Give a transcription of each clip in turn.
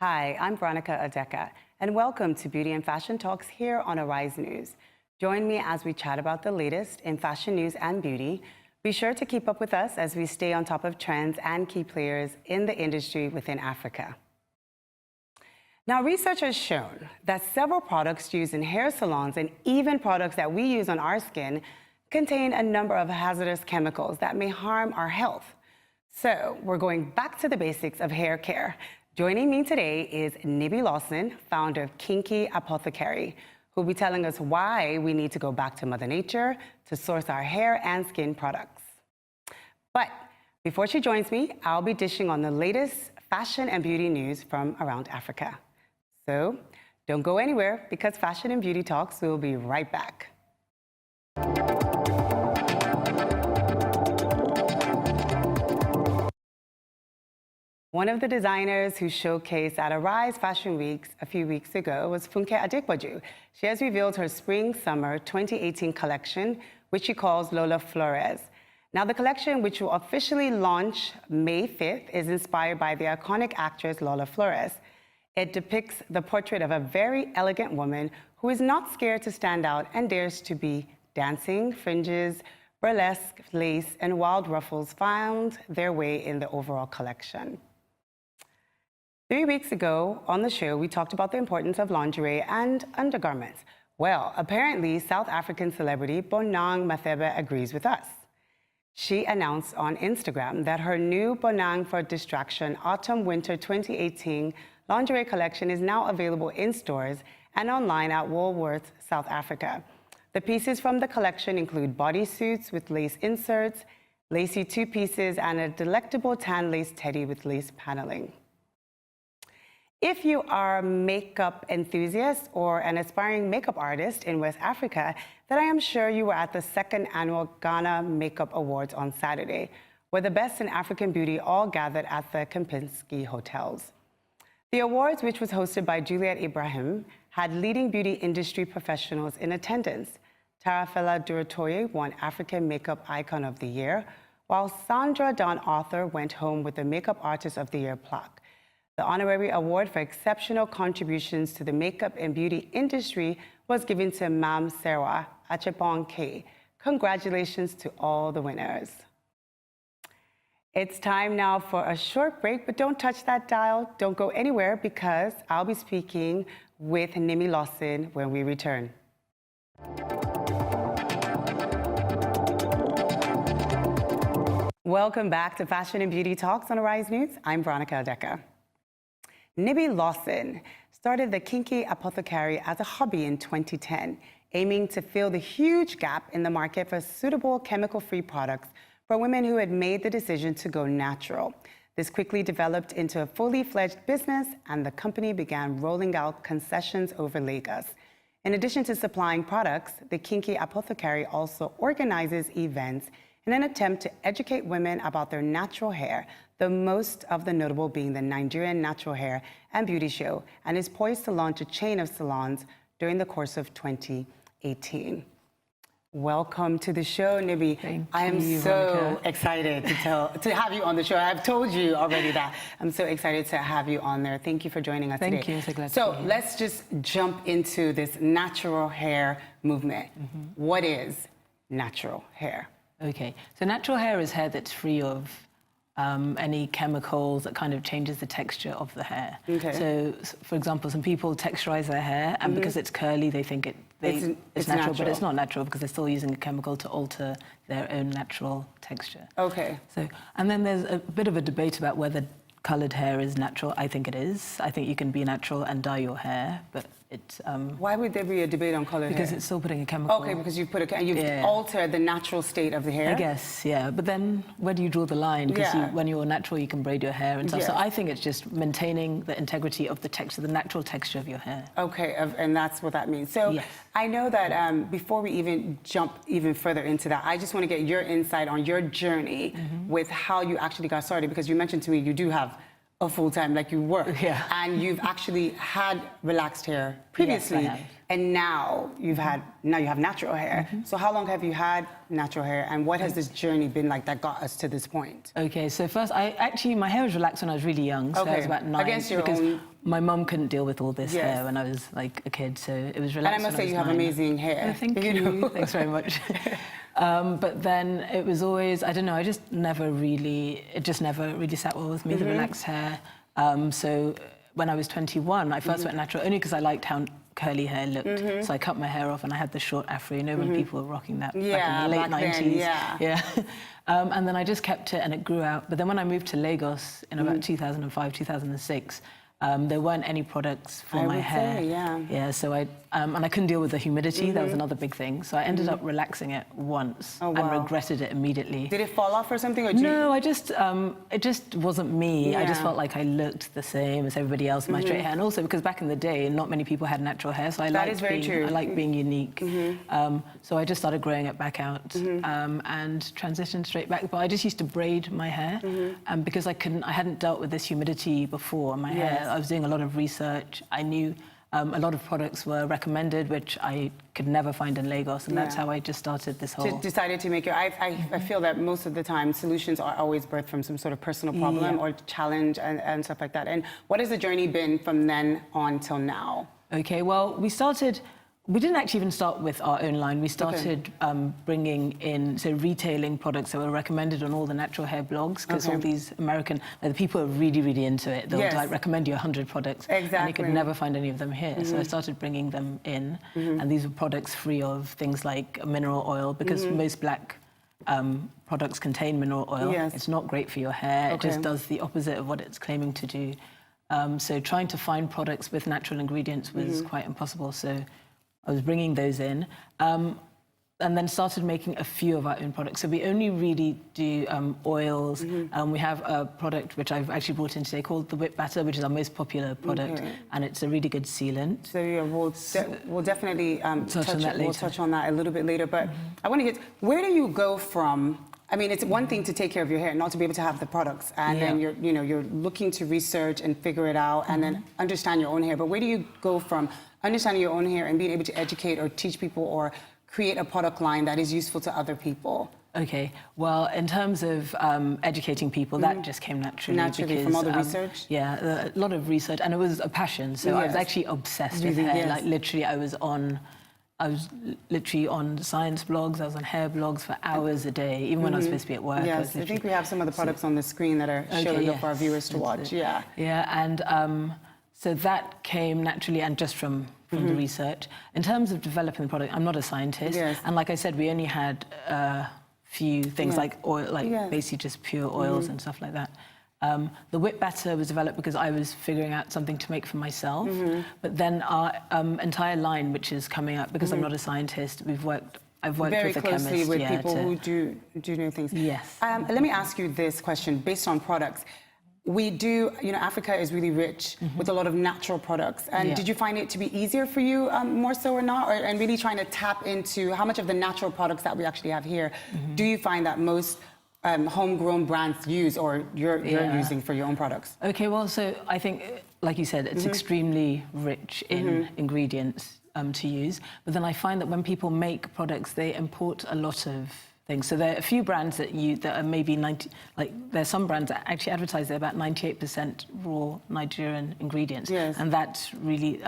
Hi, I'm Veronica Adeka, and welcome to Beauty and Fashion Talks here on Arise News. Join me as we chat about the latest in fashion news and beauty. Be sure to keep up with us as we stay on top of trends and key players in the industry within Africa. Now, research has shown that several products used in hair salons and even products that we use on our skin contain a number of hazardous chemicals that may harm our health. So we're going back to the basics of hair care. Joining me today is Nibi Lawson, founder of Kinky Apothecary, who will be telling us why we need to go back to Mother Nature to source our hair and skin products. But before she joins me, I'll be dishing on the latest fashion and beauty news from around Africa. So don't go anywhere, because Fashion and Beauty Talks will be right back. One of the designers who showcased at Arise Fashion Weeks a few weeks ago was Funke Adepoju. She has revealed her Spring-Summer 2018 collection, which she calls Lola Flores. Now, the collection, which will officially launch May 5th, is inspired by the iconic actress Lola Flores. It depicts the portrait of a very elegant woman who is not scared to stand out and dares to be dancing. Fringes, burlesque, lace, and wild ruffles found their way in the overall collection. 3 weeks ago on the show, we talked about the importance of lingerie and undergarments. Well, apparently, South African celebrity Bonang Matheba agrees with us. She announced on Instagram that her new Bonang for Distraction Autumn-Winter 2018 lingerie collection is now available in stores and online at Woolworths, South Africa. The pieces from the collection include bodysuits with lace inserts, lacy two-pieces, and a delectable tan lace teddy with lace paneling. If you are a makeup enthusiast or an aspiring makeup artist in West Africa, then I am sure you were at the second annual Ghana Makeup Awards on Saturday, where the best in African beauty all gathered at the Kempinski Hotels. The awards, which was hosted by Juliet Ibrahim, had leading beauty industry professionals in attendance. Tarafella Duratoye won African Makeup Icon of the Year, while Sandra Dawn Arthur went home with the Makeup Artist of the Year plaque. The honorary award for exceptional contributions to the makeup and beauty industry was given to Mam Serwa Achepong K. Congratulations to all the winners. It's time now for a short break, but don't touch that dial. Don't go anywhere, because I'll be speaking with Nibi Lawson when we return. Welcome back to Fashion and Beauty Talks on Arise News. I'm Veronica Adeka. Nibi Lawson started the Kinky Apothecary as a hobby in 2010, aiming to fill the huge gap in the market for suitable chemical-free products for women who had made the decision to go natural. This quickly developed into a fully-fledged business, and the company began rolling out concessions over Lagos. In addition to supplying products, the Kinky Apothecary also organizes events in an attempt to educate women about their natural hair, the most of the notable being the Nigerian Natural Hair and Beauty Show, and is poised to launch a chain of salons during the course of 2018. Welcome to the show, Nibi. Thank I am you, so Veronica. excited to have you on the show. I've told you already that I'm so excited to have you on there. Thank you for joining us today. Thank you. So glad to So be here. let's just jump into this natural hair movement. What is natural hair? Okay, so natural hair is hair that's free of any chemicals that kind of changes the texture of the hair. Okay. So, for example, some people texturize their hair, and because it's curly, they think it's natural, but it's not natural because they're still using a chemical to alter their own natural texture. Okay. So, and then there's a bit of a debate about whether coloured hair is natural. I think it is. I think you can be natural and dye your hair, but it's... Why would there be a debate on colored hair? Because it's still putting a chemical... Okay, because you've altered the natural state of the hair? I guess, yeah. But then where do you draw the line? Because when you're natural, you can braid your hair and stuff. Yeah. So I think it's just maintaining the integrity of the texture, the natural texture of your hair. Okay, and that's what that means. So Yes. I know that before we even jump even further into that, I just want to get your insight on your journey with how you actually got started, because you mentioned to me you do have a full-time, like you work, and you've actually had relaxed hair previously, Yes, I have. and now you have natural hair. So how long have you had natural hair, and what has this journey been like that got us to this point? Okay, so first, my hair was relaxed when I was really young, so I was about 9. Against your own my mum couldn't deal with all this Yes. hair when I was like a kid, so it was relaxed. And I must say, you have 9. amazing hair. Oh, thank you. Thanks very much. But then it was always, I don't know, it just never really sat well with me, the relaxed hair. So when I was 21, I first went natural only because I liked how curly hair looked. So I cut my hair off and I had the short afro, you know, when people were rocking that back in the late 90s. Yeah. And then I just kept it and it grew out. But then when I moved to Lagos in about 2005, 2006, there weren't any products for my hair. Yeah, so and I couldn't deal with the humidity. That was another big thing. So I ended up relaxing it once and regretted it immediately. Did it fall off or something? Or No, it just wasn't me. I just felt like I looked the same as everybody else, my straight hair. And also because back in the day, not many people had natural hair. So I liked being unique. So I just started growing it back out and transitioned straight back. But I just used to braid my hair because I hadn't dealt with this humidity before in my hair. I was doing a lot of research. I knew a lot of products were recommended, which I could never find in Lagos, and that's how I just started this whole... Decided to make your... I feel that most of the time, solutions are always birthed from some sort of personal problem or challenge and stuff like that. And what has the journey been from then on till now? Okay, well, we didn't actually even start with our own line. We started bringing in, retailing products that were recommended on all the natural hair blogs, because all these American, the people are really, really into it. They'll like recommend you 100 products, and you could never find any of them here. So I started bringing them in, and these were products free of things like mineral oil, because most black products contain mineral oil. It's not great for your hair. It just does the opposite of what it's claiming to do. So trying to find products with natural ingredients was quite impossible. So I was bringing those in and then started making a few of our own products. So we only really do oils. We have a product which I've actually brought in today called the Whip Batter, which is our most popular product, and it's a really good sealant. So we'll definitely touch on that a little bit later. But I want to get, where do you go from? I mean, it's one thing to take care of your hair, not to be able to have the products, and then you're looking to research and figure it out, and then understand your own hair. But where do you go from understanding your own hair and being able to educate or teach people or create a product line that is useful to other people? Okay, well, in terms of educating people, that just came naturally. Naturally, from all the research? Yeah, a lot of research, and it was a passion. So I was actually obsessed with hair. Like literally, I was literally on science blogs, I was on hair blogs for hours a day, even when I was supposed to be at work. Yes, I think we have some of the products on the screen that are showing up for our viewers to watch. Yeah, and so that came naturally and just from the research. In terms of developing the product, I'm not a scientist. And like I said, we only had a few things like oil, basically just pure oils and stuff like that. The Whip Batter was developed because I was figuring out something to make for myself. But then our entire line, which is coming up, because I'm not a scientist, I've worked very with a closely chemist, with people who do know things. Yes. Let me ask you this question based on products. We do, Africa is really rich with a lot of natural products. And did you find it to be easier for you, more so or not? And really trying to tap into how much of the natural products that we actually have here do you find that most homegrown brands use or you're using for your own products? Okay, well, so I think, like you said, it's extremely rich in ingredients to use. But then I find that when people make products, they import a lot of things. So there are a few brands that are maybe 90, there's some brands that actually advertise they're about 98% raw Nigerian ingredients. And that's really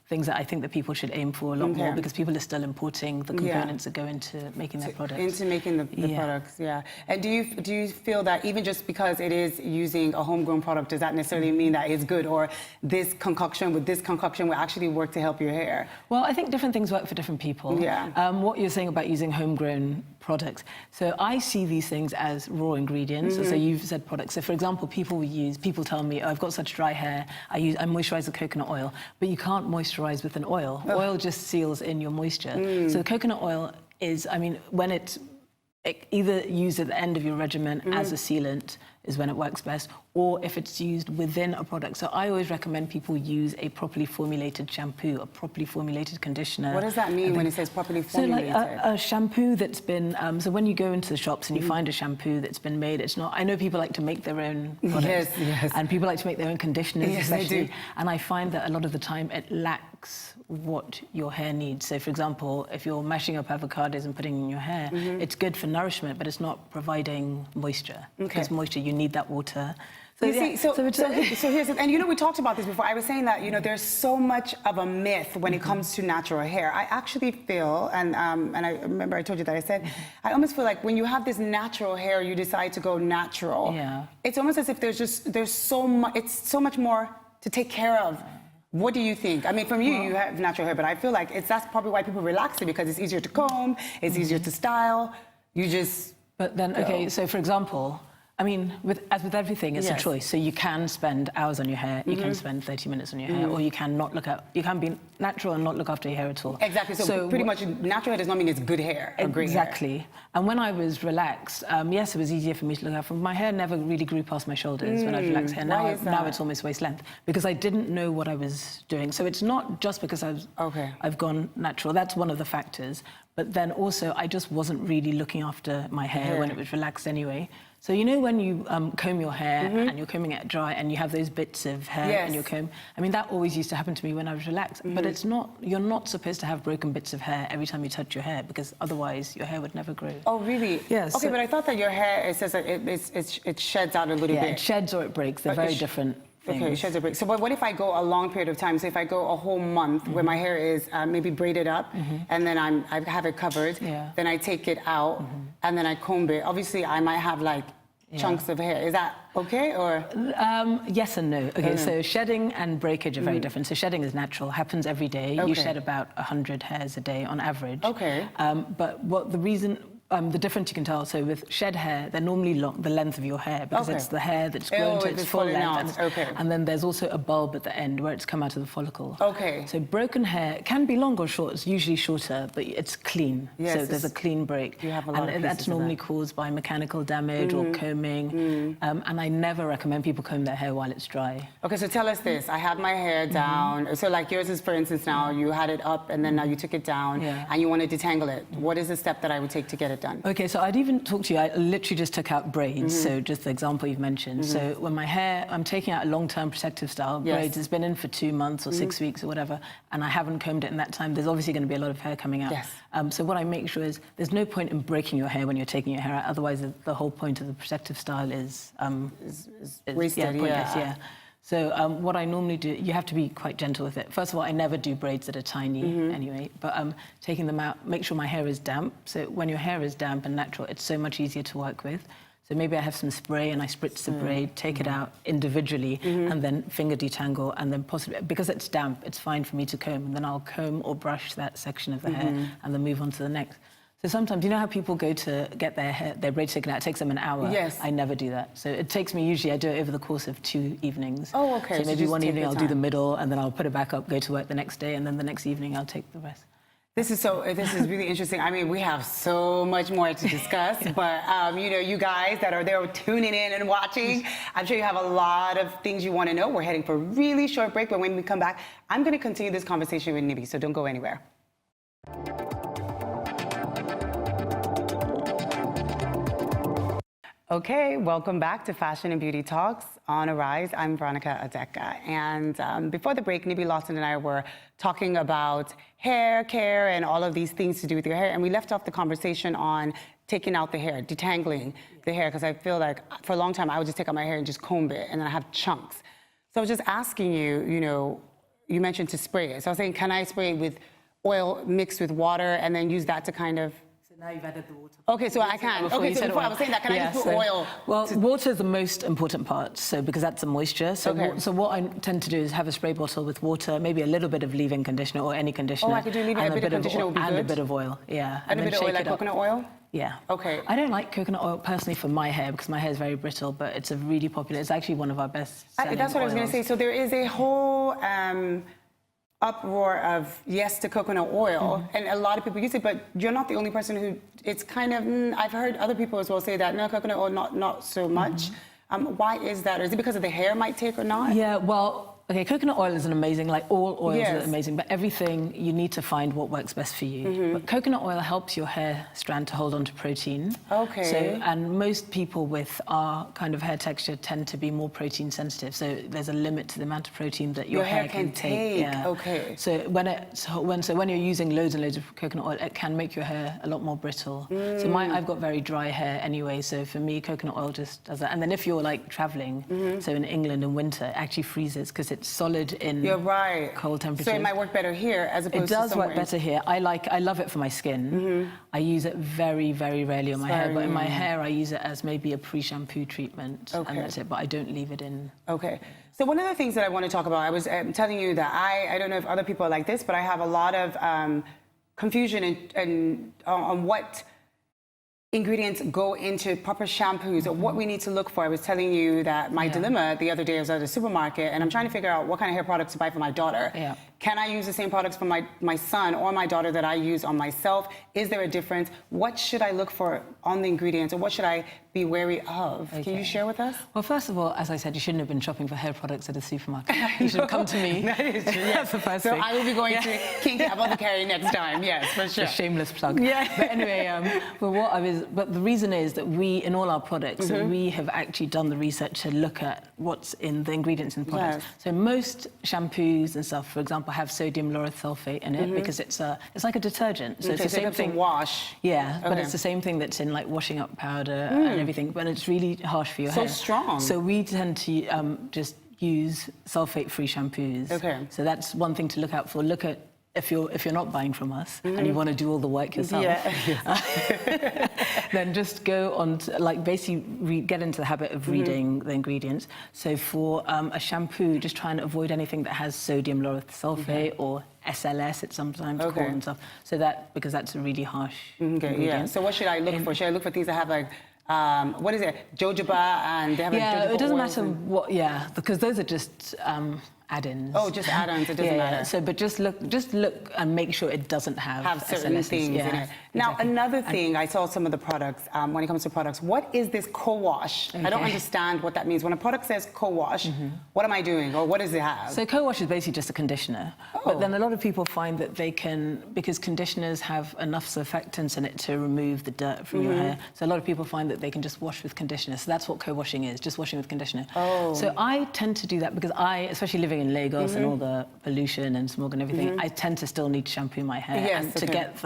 things that I think that people should aim for a lot more, because people are still importing the components that go into making their products. Into making the products, And do you feel that even just because it is using a homegrown product, does that necessarily mean that it's good, or this concoction will actually work to help your hair? Well, I think different things work for different people. What you're saying about using homegrown products, so I see these things as raw ingredients. So you've said products. So for example, people tell me, oh, I've got such dry hair, I moisturize with coconut oil, but you can't moisturize with an oil. Oil just seals in your moisture. So the coconut oil is, I mean, when it's either used at the end of your regimen as a sealant is when it works best, or if it's used within a product. So I always recommend people use a properly formulated shampoo, a properly formulated conditioner. What does that mean when it says properly formulated? So like a shampoo that's been, so when you go into the shops and you find a shampoo that's been made, it's not, I know people like to make their own products. And people like to make their own conditioners, especially. They do. And I find that a lot of the time it lacks what your hair needs. So for example, if you're mashing up avocados and putting in your hair, it's good for nourishment, but it's not providing moisture. Because moisture, you need that water. So here's the, and you know, we talked about this before. I was saying that, you know, there's so much of a myth when it comes to natural hair. I actually feel, and I remember I told you that I said, I almost feel like when you have this natural hair, you decide to go natural. Yeah. It's almost as if there's so much, it's so much more to take care of. What do you think? I mean, from you, you have natural hair, but I feel like that's probably why people relax it, because it's easier to comb, it's easier to style. You just. But then, okay, so for example, I mean, as with everything, it's a choice. So you can spend hours on your hair, you can spend 30 minutes on your hair, or you can you can be natural and not look after your hair at all. Exactly. So pretty much natural hair does not mean it's good hair or great hair. Exactly. And when I was relaxed, yes, it was easier for me to look after. My hair never really grew past my shoulders when I relaxed hair. Now it's almost waist length, because I didn't know what I was doing. So it's not just because I've gone natural. That's one of the factors. But then also, I just wasn't really looking after my hair when it was relaxed anyway. So you know when you comb your hair and you're combing it dry and you have those bits of hair in your comb? I mean, that always used to happen to me when I was relaxed. But it's not, you're not supposed to have broken bits of hair every time you touch your hair, because otherwise your hair would never grow. Oh, really? Yes. Okay, but I thought that your hair, it says that it sheds out a little bit. Yeah, it sheds or it breaks. They're very different things. Okay, it sheds or breaks. So but what if I go a long period of time? So if I go a whole month where my hair is maybe braided up and then I have it covered, then I take it out and then I comb it. Obviously, I might have like chunks of hair. Is that okay, or? Yes and no. Okay, so shedding and breakage are very different. So shedding is natural, happens every day. You shed about 100 hairs a day on average. Okay. But the difference you can tell, so with shed hair, they're normally the length of your hair, because it's the hair that's grown to its full length. And then there's also a bulb at the end where it's come out of the follicle. Okay. So broken hair can be long or short. It's usually shorter, but it's clean. Yes, so there's a clean break. You have a lot of pieces that's normally caused by mechanical damage or combing. And I never recommend people comb their hair while it's dry. Okay, so tell us this. I have my hair down. So like yours is, for instance, now you had it up and then now you took it down and you want to detangle it. What is the step that I would take to get it done? Okay, so I'd even talk to you, I literally just took out braids, so just the example you've mentioned. So when my hair, I'm taking out a long-term protective style, braids has been in for 2 months or 6 weeks or whatever, and I haven't combed it in that time, there's obviously going to be a lot of hair coming out. So what I make sure is there's no point in breaking your hair when you're taking your hair out, otherwise the whole point of the protective style is wasted, pointless, So what I normally do, you have to be quite gentle with it. First of all, I never do braids that are tiny anyway, but taking them out, make sure my hair is damp. So when your hair is damp and natural, it's so much easier to work with. So maybe I have some spray and I spritz the braid, take it out individually, and then finger detangle, and then possibly, because it's damp, it's fine for me to comb, and then I'll comb or brush that section of the hair and then move on to the next. So sometimes, you know how people go to get their braids taken out, it takes them an hour? Yes. I never do that. So it takes me, usually I do it over the course of 2 evenings. Oh, okay. So maybe one evening I'll do the middle, and then I'll put it back up, go to work the next day, and then the next evening I'll take the rest. This is really interesting. I mean, we have so much more to discuss, but you know, you guys that are there tuning in and watching, I'm sure you have a lot of things you want to know. We're heading for a really short break, but when we come back, I'm going to continue this conversation with Nibi, so don't go anywhere. Okay, welcome back to Fashion and Beauty Talks on Arise. I'm Veronica Adeka. And before the break, Nibi Lawson and I were talking about hair care and all of these things to do with your hair. And we left off the conversation on taking out the hair, detangling the hair, because I feel like for a long time I would just take out my hair and just comb it, and then I have chunks. So I was just asking you, you know, you mentioned to spray it. So I was saying, can I spray it with oil mixed with water and then use that to kind of... Now you've added the water. Okay, so I can. Okay, so before I was saying that, can I just put oil? Well, water is the most important part, so because that's the moisture. So, so what I tend to do is have a spray bottle with water, maybe a little bit of leave-in conditioner or any conditioner. Oh, I could do leave-in, a bit of conditioner would be good. And a bit of oil, And a bit of oil, like coconut oil? Yeah. Okay. I don't like coconut oil personally for my hair because my hair is very brittle, but it's a really popular, it's actually one of our best selling That's what I was going to say. So there is a whole... uproar of yes to coconut oil, and a lot of people use it, but you're not the only person who, it's kind of, I've heard other people as well say that, no, coconut oil, not so much. Why is that? Or is it because of the hair might take or not? Yeah, well, Okay, coconut oil is an amazing, like all oils are amazing, but everything, you need to find what works best for you. But coconut oil helps your hair strand to hold on to protein. Okay. So, and most people with our kind of hair texture tend to be more protein sensitive. So there's a limit to the amount of protein that your hair can take. Yeah. Okay. So when you're using loads and loads of coconut oil, it can make your hair a lot more brittle. So I've got very dry hair anyway, so for me, coconut oil just does that. And then if you're like traveling, so in England in winter, it actually freezes because it's solid in cold temperatures. So it might work better here as opposed to somewhere. It does work better here. I love it for my skin. I use it very, very rarely on my hair, but in my hair I use it as maybe a pre-shampoo treatment, and that's it, but I don't leave it in. Okay. So one of the things that I want to talk about, I was telling you that I don't know if other people are like this, but I have a lot of confusion on what ingredients go into proper shampoos or what we need to look for. I was telling you that my dilemma the other day, I was at a supermarket and I'm trying to figure out what kind of hair products to buy for my daughter. Yeah. Can I use the same products for my son or my daughter that I use on myself? Is there a difference? What should I look for on the ingredients or what should I be wary of? Okay. Can you share with us? Well, first of all, as I said, you shouldn't have been shopping for hair products at a supermarket. You should have come to me. That is true. That's the first thing. So I will be going to Kinky Apothecary next time. Yes, for sure. A shameless plug. Yeah. But anyway, but the reason is that in all our products, we have actually done the research to look at what's in the ingredients in products. Yes. So most shampoos and stuff, for example, have sodium lauryl sulfate in it because it's like a detergent. So it's the same thing. To wash. Yeah, but it's the same thing that's in like washing up powder and everything, but it's really harsh for your hair. So strong. So we tend to just use sulfate-free shampoos. Okay. So that's one thing to look out for. Look at if you're not buying from us and you want to do all the work yourself, then just go on to, like, basically get into the habit of reading the ingredients. So for a shampoo, just try and avoid anything that has sodium lauryl sulfate or SLS, it's sometimes called and stuff. So because that's a really harsh ingredient. Yeah. So what should I look for? Should I look for things that have like what is it? Jojoba, and they have jojoba it doesn't oils matter what. Because those are just add-ins. Oh, just add-ons. It doesn't matter. So, but just look and make sure it doesn't have certain SLSs. things in it. Now, another thing, I saw some of the products. When it comes to products, what is this co-wash? I don't understand what that means. When a product says co-wash, what am I doing, or what does it have? So, co-wash is basically just a conditioner. But then a lot of people find that they can, because conditioners have enough surfactants in it to remove the dirt from your hair. So a lot of people find that they can just wash with conditioner. So that's what co-washing is, just washing with conditioner. So I tend to do that because especially living in Lagos and all the pollution and smog and everything, I tend to still need to shampoo my hair and to get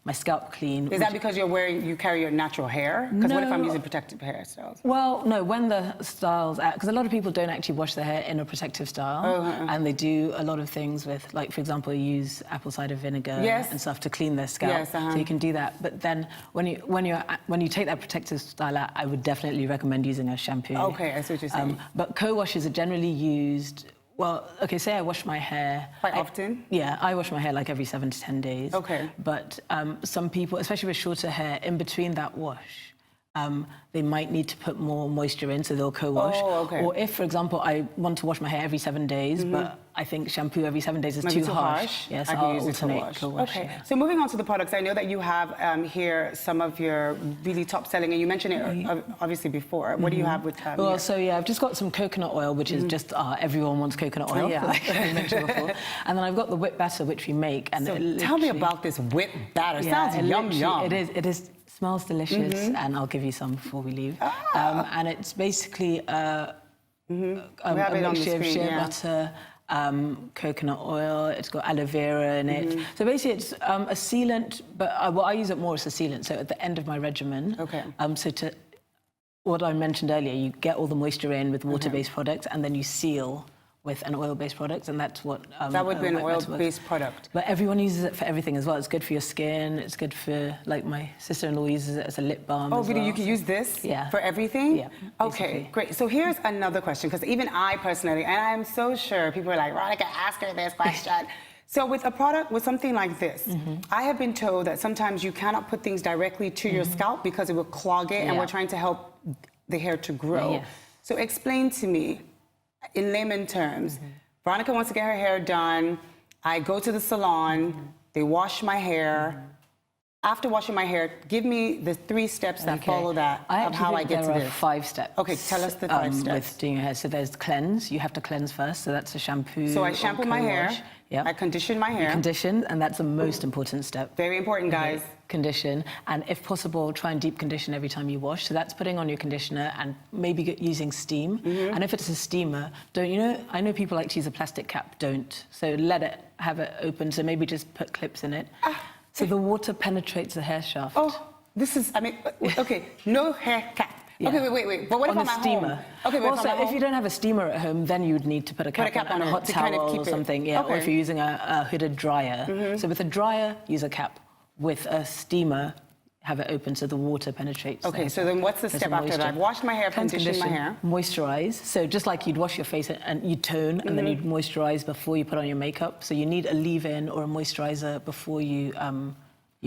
my scalp clean. Is that because you carry your natural hair? Because what if I'm using protective hairstyles? Well, no, when the styles, because a lot of people don't actually wash their hair in a protective style, and they do a lot of things with, like, for example, use apple cider vinegar and stuff to clean their scalp. So you can do that. But then when you take that protective style out, I would definitely recommend using a shampoo. Okay, I see what you're saying. But co-washes are generally used. Well, okay, say I wash my hair. Quite often? Yeah, I wash my hair like every 7 to 10 days. Okay. But some people, especially with shorter hair, in between that wash, they might need to put more moisture in, so they'll co-wash. Or if, for example, I want to wash my hair every 7 days, but I think shampoo every 7 days is too harsh. Yes, I can use alternate co-wash. Okay, so moving on to the products, I know that you have here some of your really top selling, and you mentioned it obviously before. What do you have with Well, so I've just got some coconut oil, which is just everyone wants coconut oil, like I mentioned before. And then I've got the whipped batter, which we make. And so tell me about this whipped batter. Sounds yum. It is. Smells delicious, and I'll give you some before we leave. And it's basically a mixture of shea butter, coconut oil. It's got aloe vera in it. So basically, it's a sealant, but I use it more as a sealant. So at the end of my regimen, what I mentioned earlier, you get all the moisture in with water-based products, and then you seal with an oil-based product, and that's what... that would be an oil-based product. But everyone uses it for everything as well. It's good for your skin. It's good for, like, my sister-in-law uses it as a lip balm as well. You can use this for everything? Yeah. Okay, great. So here's another question, because even I personally, and I'm so sure people are like, Veronica, ask her this question. So with a product, with something like this, I have been told that sometimes you cannot put things directly to your scalp because it will clog it, and we're trying to help the hair to grow. So explain to me, in layman terms, Veronica wants to get her hair done. I go to the salon, they wash my hair. after washing my hair, give me the 3 steps that follow that of how I get to this. There are 5 steps. Okay, tell us the 5 steps. With doing your hair. So there's cleanse. You have to cleanse first. So that's a shampoo. So I shampoo my hair. Yep. I condition my hair. You condition, and that's the most important step. Very important, guys. Condition, and if possible, try and deep condition every time you wash. So that's putting on your conditioner and maybe using steam. And if it's a steamer, I know people like to use a plastic cap, don't. So have it open, so maybe just put clips in it. So the water penetrates the hair shaft. Oh, okay, no hair cap. Yeah. Okay, wait. But what if I'm at home? Okay, well, so if you don't have a steamer at home, then you would need to put a cap on a hot towel kind of or something. Yeah, or if you're using a hooded dryer. So with a dryer, use a cap. With a steamer, have it open so the water penetrates. Okay, so then what's the step after that? I've washed my hair, conditioned my hair. Moisturize. So just like you'd wash your face and you tone, and then you'd moisturize before you put on your makeup. So you need a leave-in or a moisturizer before you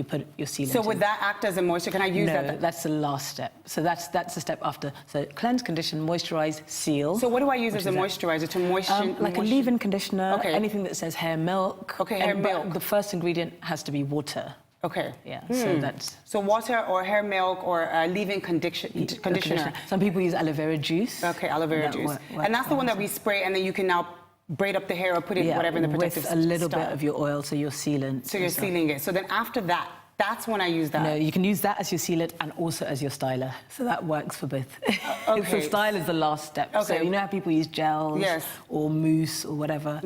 put your sealant. So would that act as a moisture? Can I use that? No, that's the last step. So that's the step after. So cleanse, condition, moisturize, seal. So what do I use as a moisturizer to moisten? Like a leave-in conditioner. Anything that says hair milk. Okay, hair milk. The first ingredient has to be water. Okay. Yeah. So that's. So water or hair milk or leave-in conditioner. Some people use aloe vera juice. Okay, aloe vera juice. And that's the one that we spray, and then you can now braid up the hair or put it whatever in the protective with a little bit of your oil, so you're sealant. So you're sealing it. So then after that, that's when I use that. No, you can use that as your sealant and also as your styler. So that works for both. So style is the last step. So you know how people use gels or mousse or whatever.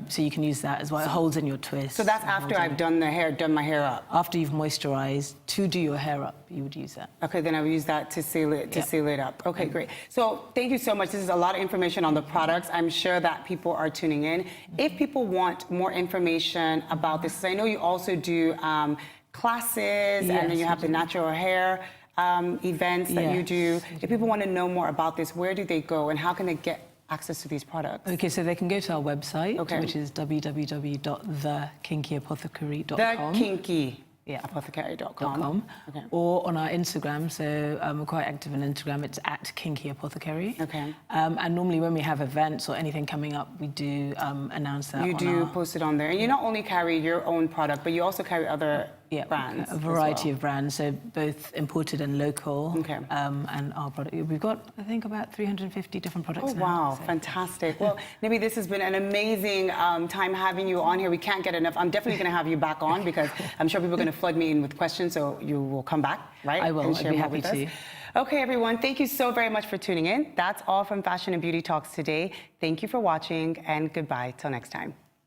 So you can use that as well. It holds in your twist. So that's after I've done my hair up. After you've moisturized, to do your hair up, you would use that. Okay, then I would use that to seal it up. Okay, great. So thank you so much. This is a lot of information on the products. I'm sure that people are tuning in. If people want more information about this, I know you also do classes, and then you have the natural hair events that you do. If people want to know more about this, where do they go and how can they get access to these products? Okay, so they can go to our website, which is www.thekinkyapothecary.com. Apothecary.com. Or on our Instagram, so we're quite active on Instagram, it's @KinkyApothecary. And normally when we have events or anything coming up, we do announce that. You do post it on there. And you not only carry your own product, but you also carry other brands. A variety of brands, so both imported and local. And our product. We've got, I think, about 350 different products now. Oh, wow, fantastic. Well, Nibi, this has been an amazing time having you on here. We can't get enough. I'm definitely going to have you back on because I'm sure people are going to flood me in with questions, so you will come back, right? I will. And share I'd be more happy with to. us. Okay, everyone, thank you so very much for tuning in. That's all from Fashion and Beauty Talks today. Thank you for watching, and goodbye till next time.